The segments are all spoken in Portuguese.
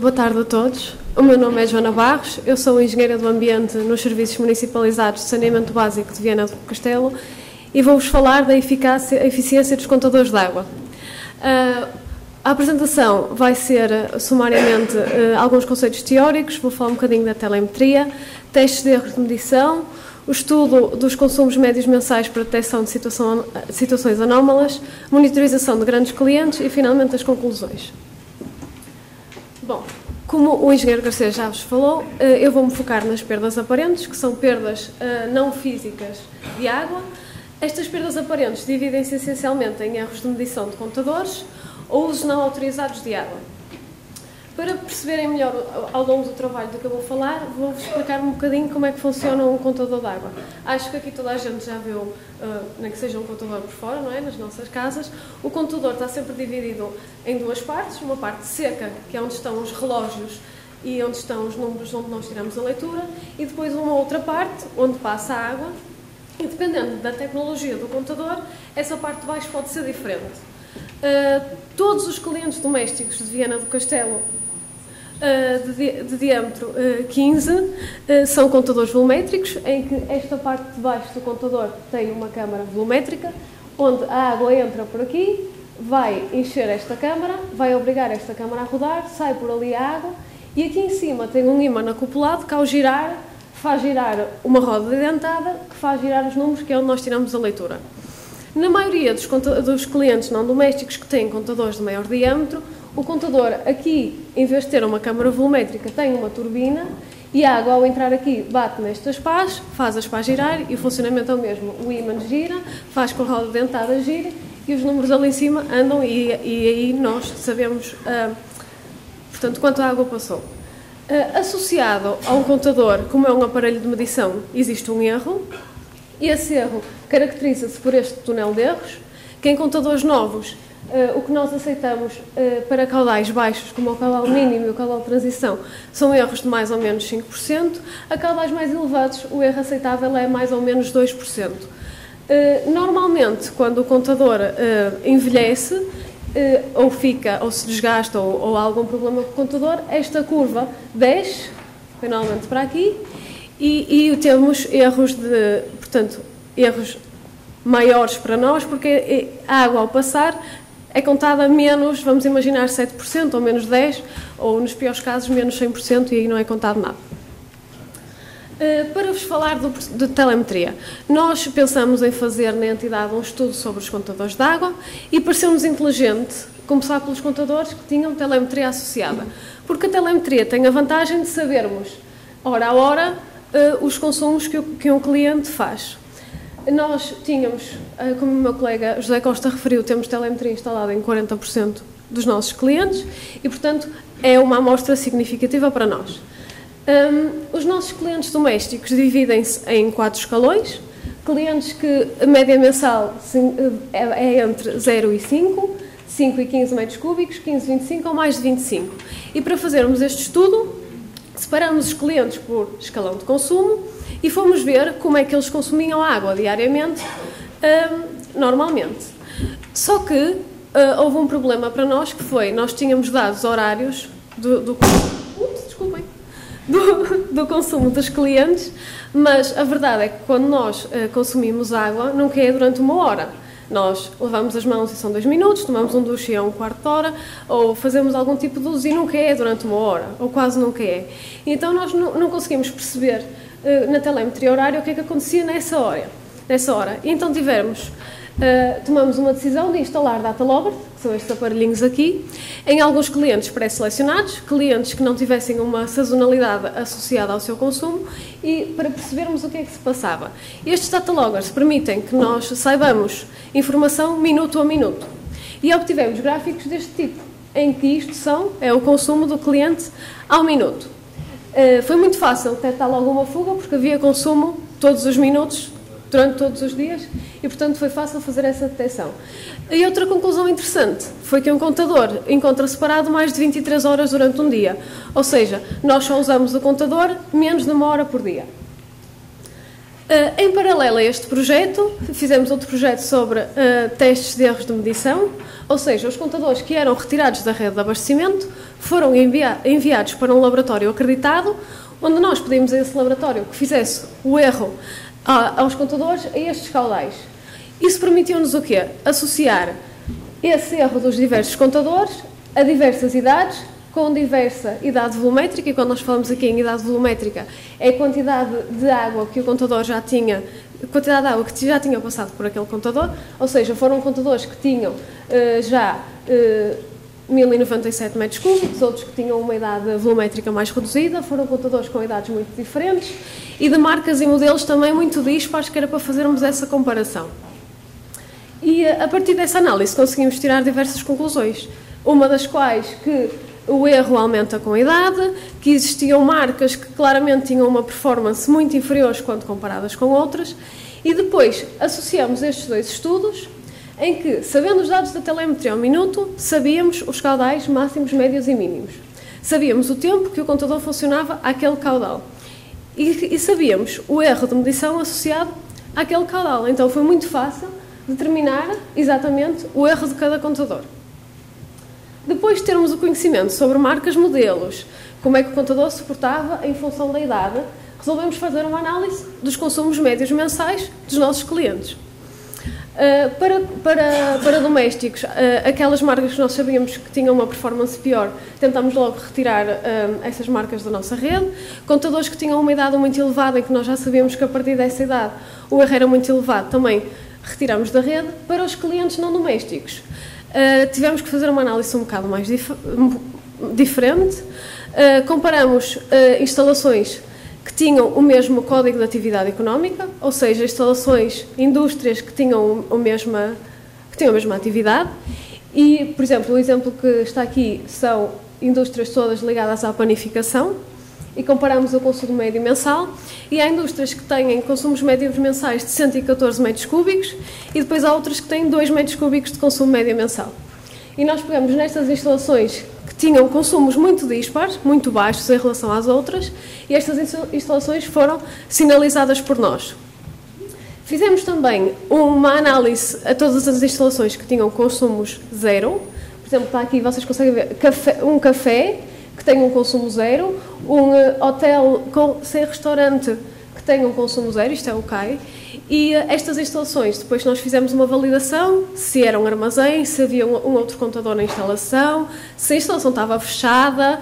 Boa tarde a todos. O meu nome é Joana Barros, eu sou engenheira do ambiente nos Serviços Municipalizados de Saneamento Básico de Viana do Castelo e vou-vos falar da eficiência dos contadores de água. A apresentação vai ser, sumariamente, alguns conceitos teóricos, vou falar um bocadinho da telemetria, testes de erros de medição, o estudo dos consumos médios mensais para detecção de situações anómalas, monitorização de grandes clientes e, finalmente, as conclusões. Bom, como o engenheiro Garcês já vos falou, eu vou-me focar nas perdas aparentes, que são perdas não físicas de água. Estas perdas aparentes dividem-se essencialmente em erros de medição de contadores ou usos não autorizados de água. Para perceberem melhor ao longo do trabalho do que eu vou falar, vou-vos explicar um bocadinho como é que funciona um contador de água. Acho que aqui toda a gente já viu, nem que seja um contador por fora, não é? Nas nossas casas. O contador está sempre dividido em duas partes, uma parte seca, que é onde estão os relógios e onde estão os números onde nós tiramos a leitura, e depois uma outra parte, onde passa a água, e dependendo da tecnologia do contador, essa parte de baixo pode ser diferente. Todos os clientes domésticos de Viana do Castelo de diâmetro 15 são contadores volumétricos, em que esta parte de baixo do contador tem uma câmara volumétrica, onde a água entra por aqui, vai encher esta câmara, vai obrigar esta câmara a rodar, sai por ali a água, e aqui em cima tem um ímã acoplado que, ao girar, faz girar uma roda dentada que faz girar os números, que é onde nós tiramos a leitura. Na maioria dos clientes não domésticos que têm contadores de maior diâmetro, o contador aqui, em vez de ter uma câmara volumétrica, tem uma turbina e a água, ao entrar aqui, bate nestas pás, faz as pás girar e o funcionamento é o mesmo. O ímã gira, faz com a roda dentada gire e os números ali em cima andam e aí nós sabemos, portanto, quanto a água passou. Associado a um contador, como é um aparelho de medição, existe um erro. E esse erro caracteriza-se por este túnel de erros, que em contadores novos, o que nós aceitamos para caudais baixos, como o caudal mínimo e o caudal de transição, são erros de mais ou menos 5%. A caudais mais elevados, o erro aceitável é mais ou menos 2%. Normalmente, quando o contador envelhece, ou se desgasta, ou há algum problema com o contador, esta curva desce, finalmente para aqui, e temos erros erros maiores para nós, porque a água, ao passar, é contada menos, vamos imaginar, 7%, ou menos 10%, ou, nos piores casos, menos 100%, e aí não é contado nada. Para vos falar de telemetria, nós pensamos em fazer na entidade um estudo sobre os contadores de água e pareceu-nos inteligente começar pelos contadores que tinham telemetria associada, porque a telemetria tem a vantagem de sabermos, hora a hora, os consumos que um cliente faz. Nós tínhamos, como o meu colega José Costa referiu, temos telemetria instalada em 40% dos nossos clientes e, portanto, é uma amostra significativa para nós. Os nossos clientes domésticos dividem-se em 4 escalões. Clientes que a média mensal é entre 0 e 5, 5 e 15 metros cúbicos, 15 e 25 ou mais de 25. E para fazermos este estudo, separamos os clientes por escalão de consumo e fomos ver como é que eles consumiam água diariamente, normalmente. Só que houve um problema para nós, que foi, nós tínhamos dados horários do consumo dos clientes, mas a verdade é que quando nós consumimos água, nunca é durante 1 hora. Nós lavamos as mãos e são 2 minutos, tomamos um duche e é 1/4 de hora, ou fazemos algum tipo de uso e nunca é durante 1 hora, ou quase nunca é. E então nós não conseguimos perceber na telemetria horária o que é que acontecia nessa hora. E então tomamos uma decisão de instalar data logger, que são estes aparelhinhos aqui, em alguns clientes pré-selecionados, clientes que não tivessem uma sazonalidade associada ao seu consumo, e para percebermos o que é que se passava. Estes data loggers permitem que nós saibamos informação minuto a minuto. E obtivemos gráficos deste tipo, em que isto é o consumo do cliente ao minuto. Foi muito fácil detectar logo uma fuga, porque havia consumo todos os minutos, durante todos os dias, e portanto foi fácil fazer essa detecção. E outra conclusão interessante foi que um contador encontra separado mais de 23 horas durante um dia, ou seja, nós só usamos o contador menos de 1 hora por dia. Em paralelo a este projeto, fizemos outro projeto sobre testes de erros de medição, ou seja, os contadores que eram retirados da rede de abastecimento foram enviados para um laboratório acreditado, onde nós pedimos a esse laboratório que fizesse o erro aos contadores a estes caudais. Isso permitiu-nos o quê? Associar esse erro dos diversos contadores a diversas idades, com diversa idade volumétrica, e quando nós falamos aqui em idade volumétrica, é a quantidade de água que o contador já tinha, a quantidade de água que já tinha passado por aquele contador, ou seja, foram contadores que tinham já 1097 metros cúbicos, outros que tinham uma idade volumétrica mais reduzida, foram contadores com idades muito diferentes e de marcas e modelos também muito dispares, que era para fazermos essa comparação. E a partir dessa análise conseguimos tirar diversas conclusões, uma das quais que o erro aumenta com a idade, que existiam marcas que claramente tinham uma performance muito inferior quando comparadas com outras, e depois associamos estes dois estudos em que, sabendo os dados da telemetria ao minuto, sabíamos os caudais máximos, médios e mínimos. Sabíamos o tempo que o contador funcionava àquele caudal. E sabíamos o erro de medição associado àquele caudal. Então foi muito fácil determinar exatamente o erro de cada contador. Depois de termos o conhecimento sobre marcas, modelos, como é que o contador se portava em função da idade, resolvemos fazer uma análise dos consumos médios mensais dos nossos clientes. Para domésticos, aquelas marcas que nós sabíamos que tinham uma performance pior, tentámos logo retirar essas marcas da nossa rede. Contadores que tinham uma idade muito elevada e que nós já sabíamos que a partir dessa idade o erro era muito elevado, também retiramos da rede. Para os clientes não domésticos, tivemos que fazer uma análise um bocado mais diferente. Comparamos instalações que tinham o mesmo código de atividade económica, ou seja, instalações, indústrias que tinham a mesma atividade. E, por exemplo, o exemplo que está aqui são indústrias todas ligadas à panificação, e comparamos o consumo médio mensal, e há indústrias que têm consumos médios mensais de 114 metros cúbicos, e depois há outras que têm 2 metros cúbicos de consumo médio mensal. E nós pegamos nestas instalações que tinham consumos muito dispares, muito baixos em relação às outras, e estas instalações foram sinalizadas por nós. Fizemos também uma análise a todas as instalações que tinham consumos zero. Por exemplo, está aqui, vocês conseguem ver, um café que tem um consumo zero, um hotel sem restaurante que tem um consumo zero, isto é o CAI, e estas instalações, depois nós fizemos uma validação, se era um armazém, se havia um outro contador na instalação, se a instalação estava fechada,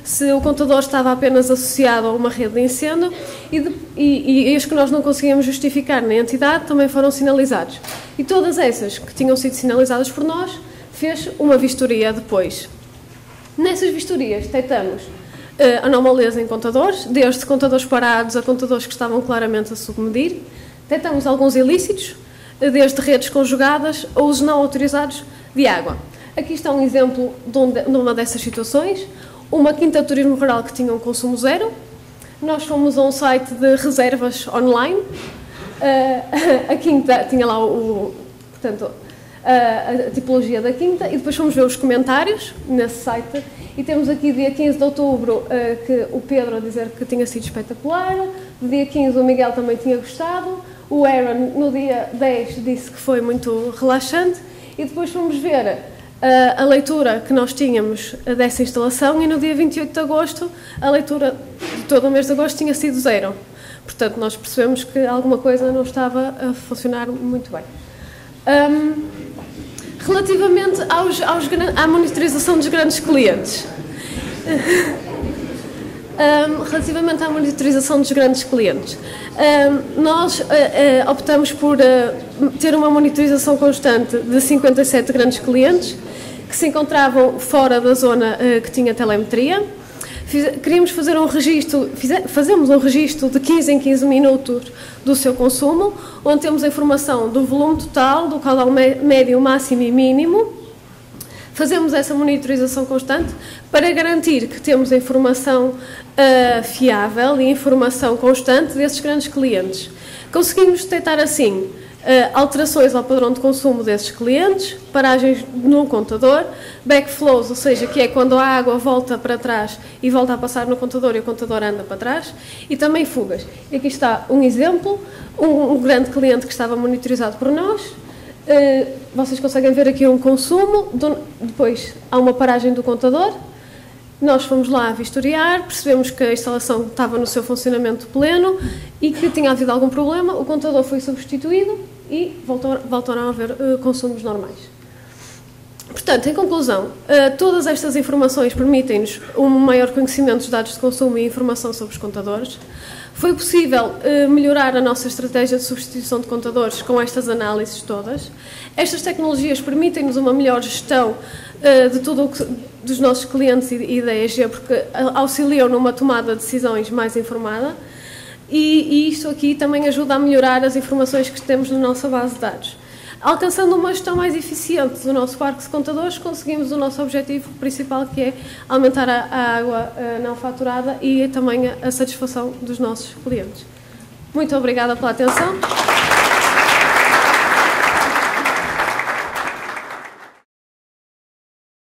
se o contador estava apenas associado a uma rede de incêndio, e os que nós não conseguíamos justificar na entidade também foram sinalizados. E todas essas que tinham sido sinalizadas por nós, fez uma vistoria depois. Nessas vistorias detectamos anomalias em contadores, desde contadores parados a contadores que estavam claramente a submedir. Detectamos alguns ilícitos, desde redes conjugadas a usos não autorizados de água. Aqui está um exemplo de uma dessas situações, uma quinta de turismo rural que tinha um consumo zero. Nós fomos a um site de reservas online, a quinta tinha lá a tipologia da quinta, e depois fomos ver os comentários nesse site, e temos aqui dia 15 de outubro que o Pedro a dizer que tinha sido espetacular, no dia 15 o Miguel também tinha gostado, o Aaron no dia 10 disse que foi muito relaxante, e depois fomos ver a leitura que nós tínhamos dessa instalação, e no dia 28 de agosto a leitura de todo o mês de agosto tinha sido zero. Portanto, nós percebemos que alguma coisa não estava a funcionar muito bem. Relativamente à monitorização dos grandes clientes. Relativamente à monitorização dos grandes clientes, nós optamos por ter uma monitorização constante de 57 grandes clientes que se encontravam fora da zona que tinha telemetria. Queríamos fazer um registro, fazemos um registro de 15 em 15 minutos do seu consumo, onde temos a informação do volume total, do caudal médio, máximo e mínimo. Fazemos essa monitorização constante para garantir que temos a informação fiável e informação constante desses grandes clientes. Conseguimos detectar assim alterações ao padrão de consumo desses clientes, paragens no contador, backflows, ou seja, que é quando a água volta para trás e volta a passar no contador e o contador anda para trás, e também fugas. E aqui está um exemplo, um grande cliente que estava monitorizado por nós. Vocês conseguem ver aqui um consumo, depois há uma paragem do contador. Nós fomos lá vistoriar, percebemos que a instalação estava no seu funcionamento pleno e que tinha havido algum problema, o contador foi substituído e voltaram a haver consumos normais. Portanto, em conclusão, todas estas informações permitem-nos um maior conhecimento dos dados de consumo e informação sobre os contadores. Foi possível melhorar a nossa estratégia de substituição de contadores com estas análises todas. Estas tecnologias permitem-nos uma melhor gestão de tudo dos nossos clientes e da EG, porque auxiliam numa tomada de decisões mais informada, e isto aqui também ajuda a melhorar as informações que temos na nossa base de dados. Alcançando uma gestão mais eficiente do nosso parque de contadores, conseguimos o nosso objetivo principal, que é aumentar a água não faturada e também a satisfação dos nossos clientes. Muito obrigada pela atenção.